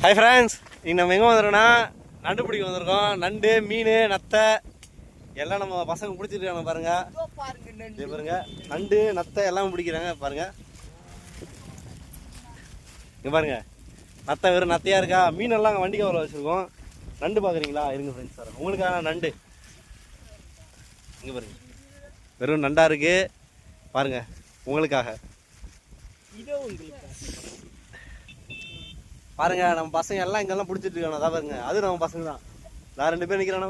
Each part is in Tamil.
ஹாய் ஃப்ரெண்ட்ஸ், இன்னைக்கு நம்ம எங்கே வந்துருக்கோம்னா நண்டு பிடிக்க வந்திருக்கோம். நண்டு, மீன், நத்தை எல்லாம் நம்ம பசங்க பிடிச்சிருக்காங்க பாருங்க. இது பாருங்க, நண்டு நத்தை எல்லாம் பிடிக்கிறாங்க பாருங்க. இங்கே பாருங்க, நத்தை வெறும் நத்தையாக இருக்கா. மீனெல்லாம் அங்கே வண்டி கவரில் வச்சுருக்கோம். நண்டு பார்க்குறீங்களா? இருங்க ஃப்ரெண்ட்ஸ் சார், உங்களுக்கான நண்டு இங்கே பாருங்க, வெறும் நண்டாக இருக்குது பாருங்க. உங்களுக்காக பாருங்க. நம்ம பசங்க எல்லாம் இங்கெல்லாம் பிடிச்சிட்டு இருக்காங்க. அதான் பாருங்க, அது நம்ம பசங்க தான். நான் 2 பேர் நிற்கிறானு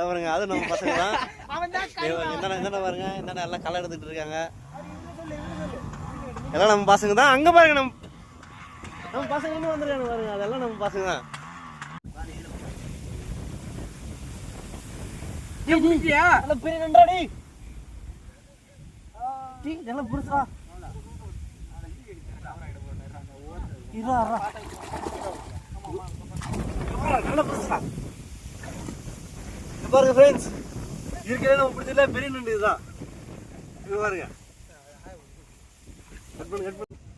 பாருங்க, அது நம்ம பசங்க தான். என்னென்ன பாருங்க, என்னென்ன எல்லாம் களை எடுத்துட்டு இருக்காங்க. எல்லாம் நம்ம பசங்க தான். அங்கே பாருங்க, நம்ம பசங்க இன்னும் வந்துருக்காங்க பாருங்க. அதெல்லாம் நம்ம பசங்க தான். பெரிய நன்றாடி இதெல்லாம் புதுசா பாருங்க ஃப்ரெண்ட்ஸ், இருக்கிறதே நம்ம பிடிச்சதுல பெரிய நண்டு இதுதான். இது பாருங்க,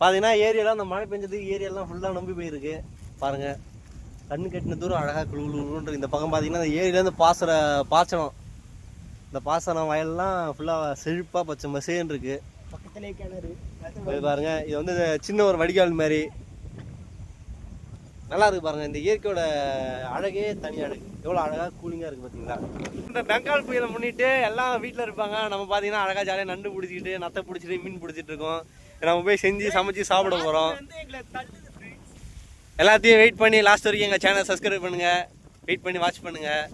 பார்த்தீங்கன்னா ஏரியாலாம் அந்த மழை பெஞ்சதுக்கு ஏரியாலாம் ஃபுல்லாக நம்பி போயிருக்கு பாருங்க. கண்ணு கட்டின தூரம் அழகாக குழுகுழுன்ற இந்த பக்கம் பார்த்தீங்கன்னா அந்த ஏரியிலேருந்து பாய்ச்சணும். இந்த பாசனம் வயல்லாம் ஃபுல்லாக செழிப்பாக பச்சை மசேன்னு இருக்கு. பக்கத்துலேயே கிணறு பாருங்க. இது வந்து சின்ன ஒரு வடிகால் மாதிரி நல்லா இருக்கு பாருங்க. இந்த இயற்கையோட அழகே தனி அழகு. எவ்வளோ அழகாக கூலிங்காக இருக்குது பார்த்தீங்களா. இந்த பெங்கால் புயலை முன்னிட்டு எல்லாம் வீட்டில் இருப்பாங்க. நம்ம பார்த்தீங்கன்னா அழகாக ஜாலியாக நண்டு பிடிச்சிக்கிட்டு நத்தை பிடிச்சிட்டு மீன் பிடிச்சிட்டு இருக்கோம். நம்ம போய் செஞ்சு சமைச்சு சாப்பிட போகிறோம். எல்லாத்தையும் வெயிட் பண்ணி லாஸ்ட் வரைக்கும் எங்கள் சேனல் சப்ஸ்கிரைப் பண்ணுங்கள். வெயிட் பண்ணி வாட்ச் பண்ணுங்கள்.